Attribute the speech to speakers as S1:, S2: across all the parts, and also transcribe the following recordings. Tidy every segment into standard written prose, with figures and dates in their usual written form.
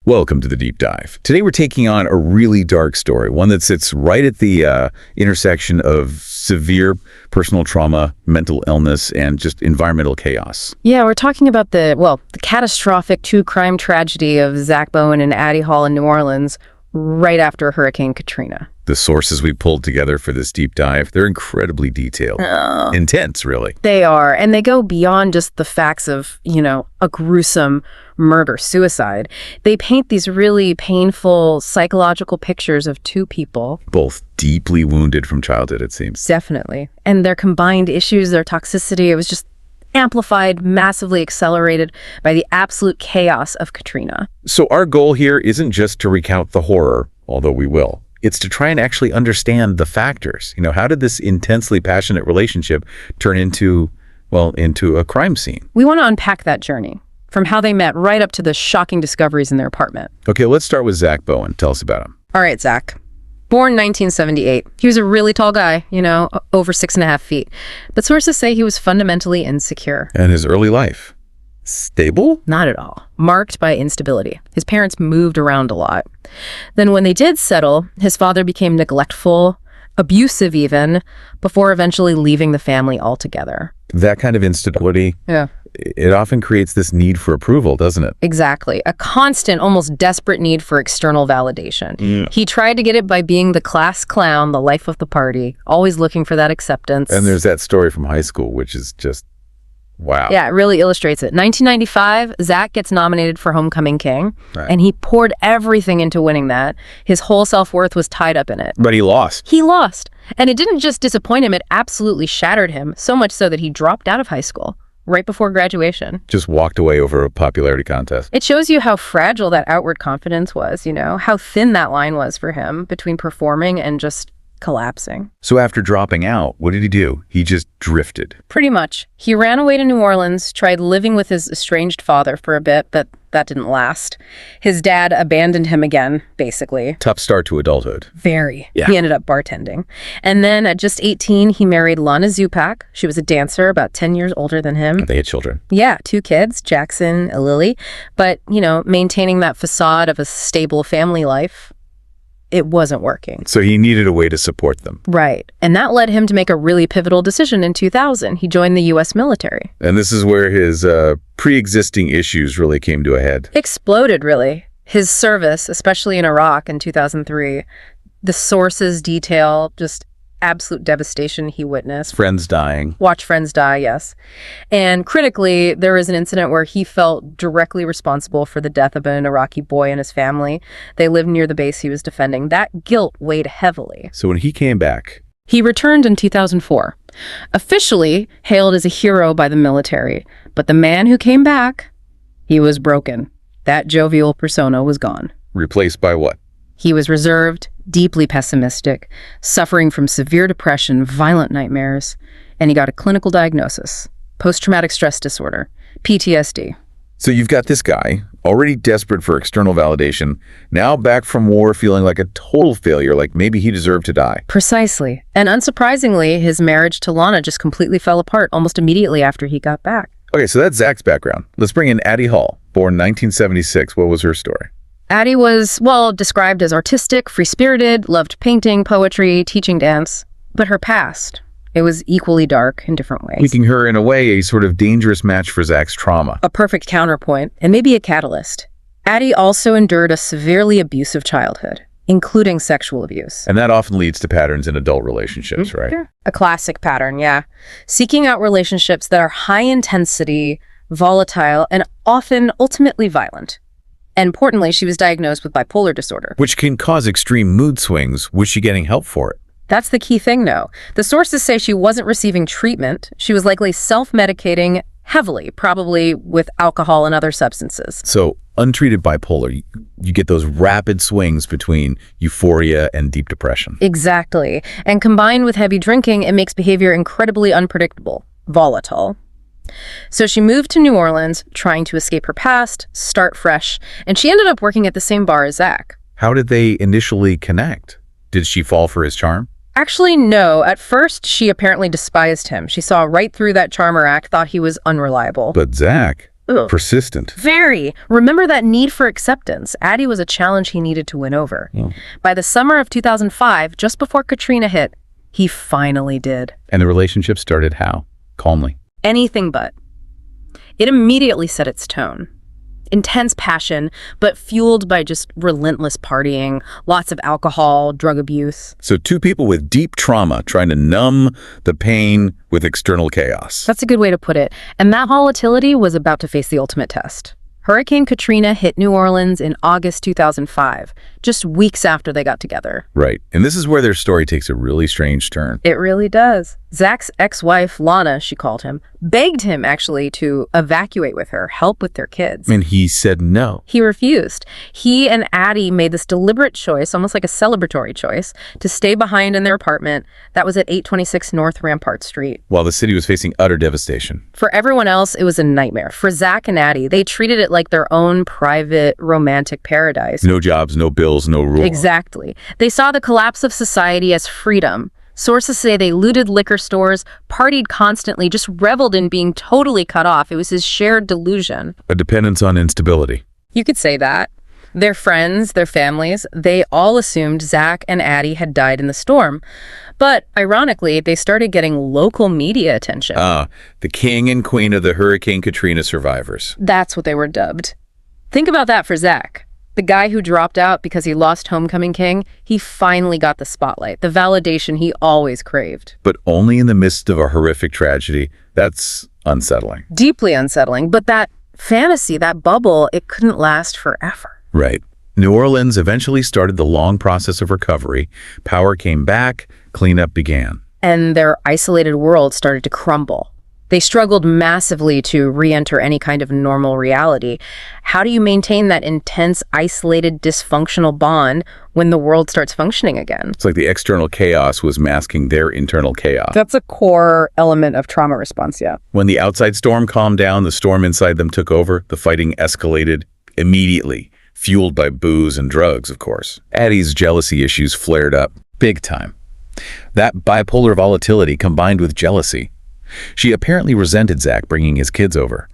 S1: Welcome to the Deep Dive. Today we're taking on a really dark story, one that sits right at the intersection of severe personal trauma, mental illness, and just environmental chaos.
S2: Yeah, we're talking about the catastrophic true-crime tragedy of Zach Bowen and Addie Hall in New Orleans right after Hurricane Katrina.
S1: The sources we pulled together for this deep dive, they're incredibly detailed. Intense, really.
S2: They are, and they go beyond just the facts of, a gruesome murder-suicide. They paint these really painful psychological pictures of two people.
S1: Both deeply wounded from childhood, it seems.
S2: Definitely. And their combined issues, their toxicity, it was just amplified, massively accelerated by the absolute chaos of Katrina.
S1: So our goal here isn't just to recount the horror, although we will. It's to try and actually understand the factors. How did this intensely passionate relationship turn into a crime scene?
S2: We want to unpack that journey, from how they met right up to the shocking discoveries in their apartment.
S1: Okay, let's start with Zach Bowen. Tell us about him.
S2: All right, Zach. Born 1978. He was a really tall guy, over 6.5 feet. But sources say he was fundamentally insecure.
S1: And his early life? Stable?
S2: Not at all. Marked by instability. His parents moved around a lot. Then when they did settle, his father became neglectful, abusive even, before eventually leaving the family altogether.
S1: That kind of instability, it often creates this need for approval, doesn't it?
S2: Exactly. A constant, almost desperate need for external validation.
S1: Yeah.
S2: He tried to get it by being the class clown, the life of the party, always looking for that acceptance.
S1: And there's that story from high school, which is just, wow.
S2: Yeah, it really illustrates it. 1995, Zack gets nominated for Homecoming King, and he poured everything into winning that. His whole self-worth was tied up in it.
S1: But he lost.
S2: He lost. And it didn't just disappoint him, it absolutely shattered him, so much so that he dropped out of high school right before graduation.
S1: Just walked away over a popularity contest.
S2: It shows you how fragile that outward confidence was, how thin that line was for him between performing and just collapsing.
S1: So after dropping out, what did he do? He just drifted.
S2: Pretty much. He ran away to New Orleans, tried living with his estranged father for a bit, but that didn't last. His dad abandoned him again, basically.
S1: Tough start to adulthood.
S2: Very.
S1: Yeah.
S2: He ended up bartending. And then at just 18, he married Lana Zupak. She was a dancer about 10 years older than him.
S1: They had children.
S2: Yeah, 2 kids, Jackson and Lily. But, maintaining that facade of a stable family life, it wasn't working.
S1: So he needed a way to support them.
S2: Right. And that led him to make a really pivotal decision in 2000. He joined the U.S. military.
S1: And this is where his pre-existing issues really came to a head.
S2: Exploded, really. His service, especially in Iraq in 2003, the sources detail just absolute devastation he witnessed.
S1: Friends dying.
S2: Watch friends die, yes. And critically, there was an incident where he felt directly responsible for the death of an Iraqi boy and his family. They lived near the base he was defending. That guilt weighed heavily.
S1: So when he came back...
S2: He returned in 2004, officially hailed as a hero by the military. But the man who came back, he was broken. That jovial persona was gone.
S1: Replaced by what?
S2: He was reserved, deeply pessimistic, suffering from severe depression, violent nightmares, and he got a clinical diagnosis, post-traumatic stress disorder, PTSD.
S1: So you've got this guy, already desperate for external validation, now back from war feeling like a total failure, like maybe he deserved to die.
S2: Precisely. And unsurprisingly, his marriage to Lana just completely fell apart almost immediately after he got back.
S1: Okay, so that's Zach's background. Let's bring in Addie Hall, born 1976. What was her story?
S2: Addie was, described as artistic, free-spirited, loved painting, poetry, teaching dance. But her past, it was equally dark in different ways.
S1: Making her, in a way, a sort of dangerous match for Zach's trauma.
S2: A perfect counterpoint, and maybe a catalyst. Addie also endured a severely abusive childhood, including sexual abuse.
S1: And that often leads to patterns in adult relationships, right?
S2: Sure. A classic pattern, yeah. Seeking out relationships that are high intensity, volatile, and often ultimately violent. And importantly, she was diagnosed with bipolar disorder.
S1: Which can cause extreme mood swings. Was she getting help for it?
S2: That's the key thing, though. The sources say she wasn't receiving treatment. She was likely self-medicating heavily, probably with alcohol and other substances.
S1: So, untreated bipolar, you get those rapid swings between euphoria and deep depression.
S2: Exactly. And combined with heavy drinking, it makes behavior incredibly unpredictable, volatile. So she moved to New Orleans, trying to escape her past, start fresh, and she ended up working at the same bar as Zack.
S1: How did they initially connect? Did she fall for his charm?
S2: Actually, no. At first, she apparently despised him. She saw right through that charmer act, thought he was unreliable.
S1: But Zack,
S2: Ugh.
S1: Persistent.
S2: Very. Remember that need for acceptance. Addie was a challenge he needed to win over.
S1: Yeah.
S2: By the summer of 2005, just before Katrina hit, he finally did.
S1: And the relationship started how? Calmly.
S2: Anything but. It immediately set its tone. Intense passion, but fueled by just relentless partying, lots of alcohol, drug abuse.
S1: So two people with deep trauma trying to numb the pain with external chaos.
S2: That's a good way to put it. And that volatility was about to face the ultimate test. Hurricane Katrina hit New Orleans in August 2005, just weeks after they got together.
S1: Right. And this is where their story takes a really strange turn.
S2: It really does. Zach's ex-wife, Lana, she called him, begged him actually to evacuate with her, help with their kids.
S1: And he said no.
S2: He refused. He and Addie made this deliberate choice, almost like a celebratory choice, to stay behind in their apartment that was at 826 North Rampart Street.
S1: While the city was facing utter devastation.
S2: For everyone else, it was a nightmare. For Zach and Addie, they treated it like their own private, romantic paradise.
S1: No jobs, no bills, no rules.
S2: Exactly. They saw the collapse of society as freedom. Sources say they looted liquor stores, partied constantly, just reveled in being totally cut off. It was his shared delusion.
S1: A dependence on instability.
S2: You could say that. Their friends, their families, they all assumed Zach and Addie had died in the storm. But ironically, they started getting local media attention.
S1: The king and queen of the Hurricane Katrina survivors.
S2: That's what they were dubbed. Think about that for Zach. The guy who dropped out because he lost Homecoming King, he finally got the spotlight, the validation he always craved.
S1: But only in the midst of a horrific tragedy. That's unsettling.
S2: Deeply unsettling, but that fantasy, that bubble, it couldn't last forever.
S1: Right. New Orleans eventually started the long process of recovery. Power came back, cleanup began.
S2: And their isolated world started to crumble. They struggled massively to re-enter any kind of normal reality. How do you maintain that intense, isolated, dysfunctional bond when the world starts functioning again?
S1: It's like the external chaos was masking their internal chaos.
S2: That's a core element of trauma response, yeah.
S1: When the outside storm calmed down, the storm inside them took over. The fighting escalated immediately, fueled by booze and drugs, of course. Addie's jealousy issues flared up big time. That bipolar volatility combined with jealousy. She apparently resented Zack bringing his kids over.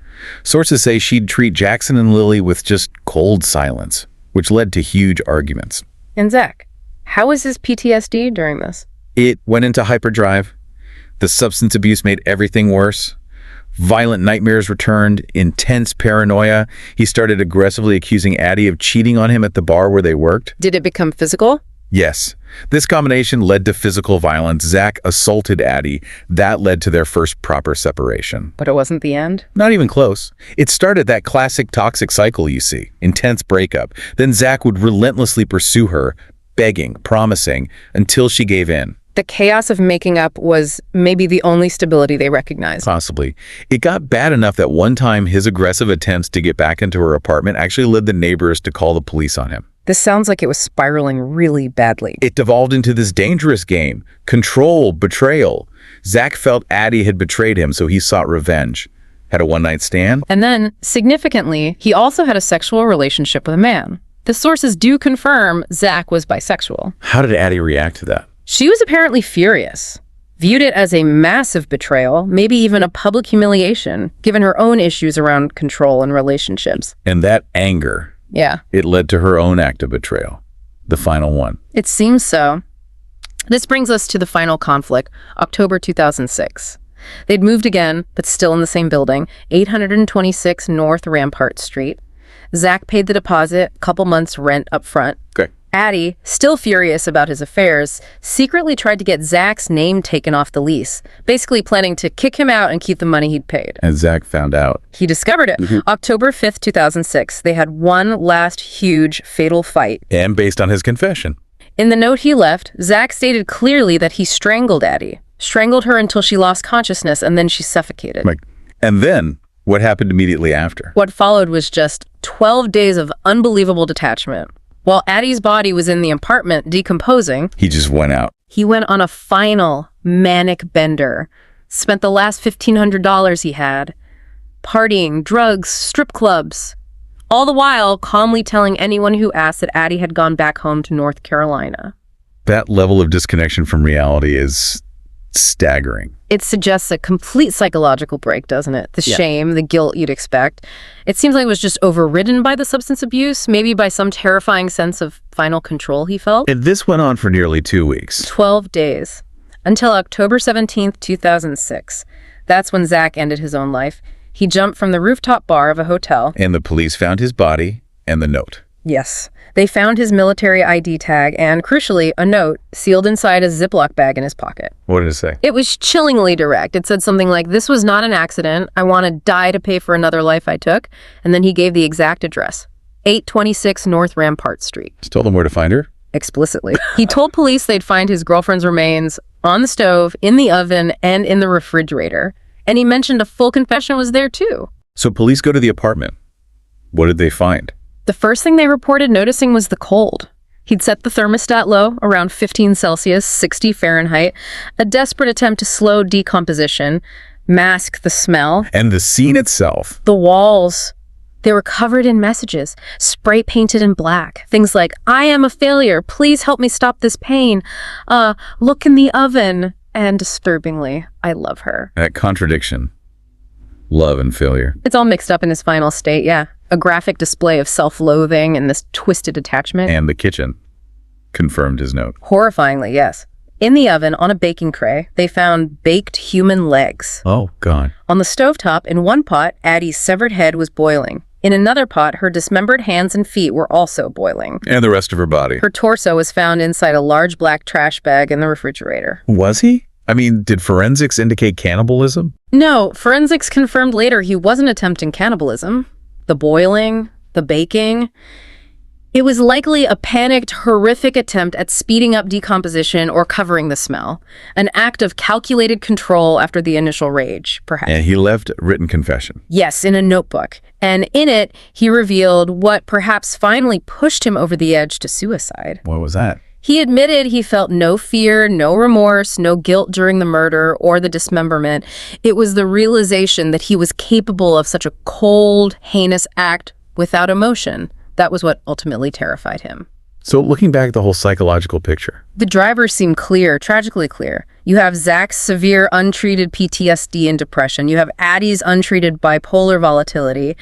S1: Sources say she'd treat Jackson and Lily with just cold silence, which led to huge arguments.
S2: And Zack, how was his PTSD during this?
S1: It went into hyperdrive. The substance abuse made everything worse. Violent nightmares returned, intense paranoia. He started aggressively accusing Addie of cheating on him at the bar where they worked.
S2: Did it become physical?
S1: Yes. This combination led to physical violence. Zack assaulted Addie. That led to their first proper separation.
S2: But it wasn't the end?
S1: Not even close. It started that classic toxic cycle you see. Intense breakup. Then Zack would relentlessly pursue her, begging, promising, until she gave in.
S2: The chaos of making up was maybe the only stability they recognized.
S1: Possibly. It got bad enough that one time his aggressive attempts to get back into her apartment actually led the neighbors to call the police on him.
S2: This sounds like it was spiraling really badly.
S1: It devolved into this dangerous game. Control, betrayal. Zack felt Addie had betrayed him, so he sought revenge. Had a one-night stand.
S2: And then, significantly, he also had a sexual relationship with a man. The sources do confirm Zack was bisexual.
S1: How did Addie react to that?
S2: She was apparently furious. Viewed it as a massive betrayal, maybe even a public humiliation, given her own issues around control and relationships.
S1: And that anger...
S2: Yeah.
S1: It led to her own act of betrayal. The final one.
S2: It seems so. This brings us to the final conflict, October 2006. They'd moved again, but still in the same building, 826 North Rampart Street. Zack paid the deposit, couple months rent up front.
S1: Okay.
S2: Addie, still furious about his affairs, secretly tried to get Zack's name taken off the lease, basically planning to kick him out and keep the money he'd paid.
S1: And Zack found out.
S2: He discovered it. October 5th, 2006, they had one last huge, fatal fight.
S1: And based on his confession.
S2: In the note he left, Zack stated clearly that he strangled Addie. Strangled her until she lost consciousness, and then she suffocated.
S1: And then, what happened immediately after?
S2: What followed was just 12 days of unbelievable detachment. While Addie's body was in the apartment decomposing,
S1: He just went out.
S2: he went on a final manic bender. Spent the last $1,500 he had. Partying, drugs, strip clubs. All the while calmly telling anyone who asked that Addie had gone back home to North Carolina.
S1: That level of disconnection from reality is staggering.
S2: It suggests a complete psychological break, doesn't it? The shame, the guilt you'd expect. It seems like it was just overridden by the substance abuse, maybe by some terrifying sense of final control he felt.
S1: And this went on for nearly 2 weeks.
S2: 12 days. Until October 17th, 2006. That's when Zack ended his own life. He jumped from the rooftop bar of a hotel.
S1: And the police found his body and the note.
S2: Yes. They found his military ID tag and, crucially, a note sealed inside a Ziploc bag in his pocket.
S1: What did it say?
S2: It was chillingly direct. It said something like, "This was not an accident. I want to die to pay for another life I took." And then he gave the exact address. 826 North Rampart Street.
S1: Just told them where to find her?
S2: Explicitly. He told police they'd find his girlfriend's remains on the stove, in the oven, and in the refrigerator. And he mentioned a full confession was there, too.
S1: So police go to the apartment. What did they find?
S2: The first thing they reported noticing was the cold. He'd set the thermostat low, around 15 Celsius, 60 Fahrenheit, a desperate attempt to slow decomposition, mask the smell.
S1: And the scene itself.
S2: The walls, they were covered in messages, spray painted in black. Things like, "I am a failure. Please help me stop this pain. Look in the oven." And disturbingly, "I love her."
S1: That contradiction. Love and failure.
S2: It's all mixed up in his final state, yeah. A graphic display of self-loathing and this twisted attachment.
S1: And the kitchen confirmed his note.
S2: Horrifyingly, yes. In the oven, on a baking tray, they found baked human legs.
S1: Oh, God.
S2: On the stovetop, in one pot, Addie's severed head was boiling. In another pot, her dismembered hands and feet were also boiling.
S1: And the rest of her body.
S2: Her torso was found inside a large black trash bag in the refrigerator.
S1: Was he? I mean, did forensics indicate cannibalism?
S2: No, forensics confirmed later he wasn't attempting cannibalism. The boiling, the baking. It was likely a panicked, horrific attempt at speeding up decomposition or covering the smell. An act of calculated control after the initial rage, perhaps.
S1: And he left a written confession.
S2: Yes, in a notebook. And in it, he revealed what perhaps finally pushed him over the edge to suicide.
S1: What was that?
S2: He admitted he felt no fear, no remorse, no guilt during the murder or the dismemberment. It was the realization that he was capable of such a cold, heinous act without emotion. That was what ultimately terrified him.
S1: So looking back at the whole psychological picture.
S2: The drivers seem clear, tragically clear. You have Zack's severe untreated PTSD and depression. You have Addie's untreated bipolar volatility,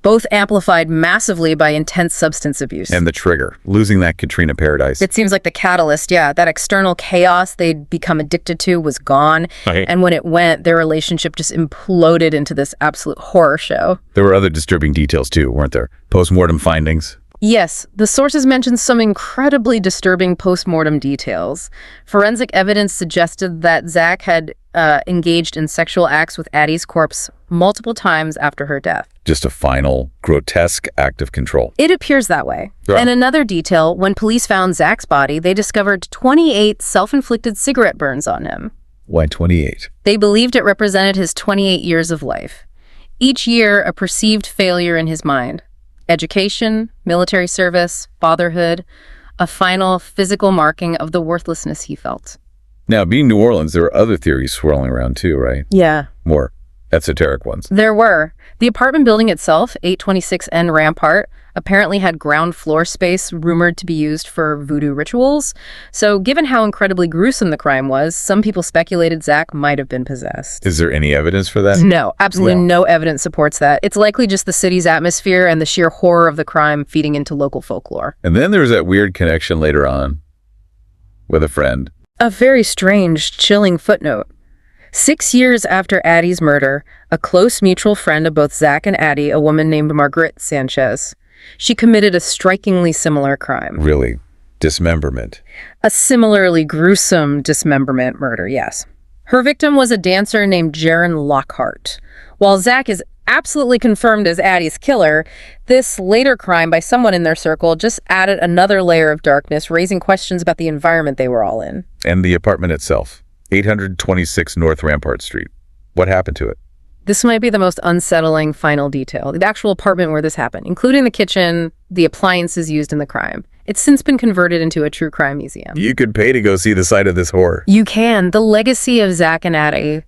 S2: both amplified massively by intense substance abuse.
S1: And the trigger, losing that Katrina paradise.
S2: It seems like the catalyst, yeah. That external chaos they'd become addicted to was gone.
S1: Right.
S2: And when it went, their relationship just imploded into this absolute horror show.
S1: There were other disturbing details too, weren't there? Post-mortem findings.
S2: Yes, the sources mentioned some incredibly disturbing post-mortem details. Forensic evidence suggested that Zack had engaged in sexual acts with Addie's corpse multiple times after her death.
S1: Just a final, grotesque act of control.
S2: It appears that way.
S1: Yeah.
S2: And another detail, when police found Zack's body, they discovered 28 self-inflicted cigarette burns on him.
S1: Why 28?
S2: They believed it represented his 28 years of life. Each year, a perceived failure in his mind. Education, military service, fatherhood, a final physical marking of the worthlessness he felt.
S1: Now, being New Orleans, there were other theories swirling around too, right?
S2: Yeah.
S1: More esoteric ones.
S2: There were. The apartment building itself, 826 N Rampart, apparently had ground floor space rumored to be used for voodoo rituals. So given how incredibly gruesome the crime was, some people speculated Zack might have been possessed.
S1: Is there any evidence for that?
S2: No, absolutely no evidence supports that. It's likely just the city's atmosphere and the sheer horror of the crime feeding into local folklore.
S1: And then there was that weird connection later on with a friend.
S2: A very strange, chilling footnote. 6 years after Addie's murder, a close mutual friend of both Zack and Addie, a woman named Margaret Sanchez, she committed a strikingly similar crime.
S1: Really? Dismemberment.
S2: A similarly gruesome dismemberment murder, yes. Her victim was a dancer named Jaron Lockhart. While Zack is absolutely confirmed as Addie's killer, this later crime by someone in their circle just added another layer of darkness, raising questions about the environment they were all in.
S1: And the apartment itself, 826 North Rampart Street. What happened to it?
S2: This might be the most unsettling final detail. The actual apartment where this happened, including the kitchen, the appliances used in the crime. It's since been converted into a true crime museum.
S1: You could pay to go see the site of this horror.
S2: You can. The legacy of Zack and Addie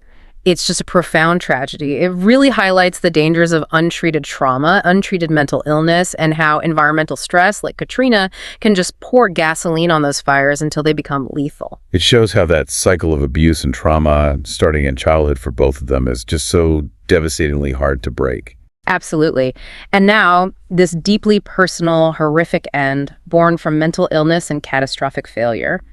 S2: It's just a profound tragedy. It really highlights the dangers of untreated trauma, untreated mental illness, and how environmental stress, like Katrina, can just pour gasoline on those fires until they become lethal.
S1: It shows how that cycle of abuse and trauma, starting in childhood for both of them, is just so devastatingly hard to break.
S2: Absolutely. And now, this deeply personal, horrific end, born from mental illness and catastrophic failure.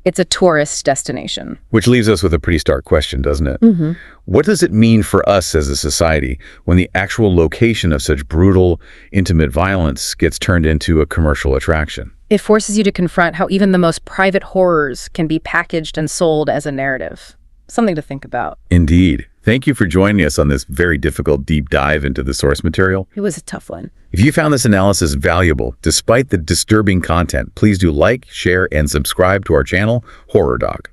S2: It's a tourist destination.
S1: Which leaves us with a pretty stark question, doesn't it? What does it mean for us as a society when the actual location of such brutal, intimate violence gets turned into a commercial attraction?
S2: It forces you to confront how even the most private horrors can be packaged and sold as a narrative. Something to think about.
S1: Indeed. Thank you for joining us on this very difficult deep dive into the source material.
S2: It was a tough one.
S1: If you found this analysis valuable, despite the disturbing content, please do like, share, and subscribe to our channel, Horror Dog.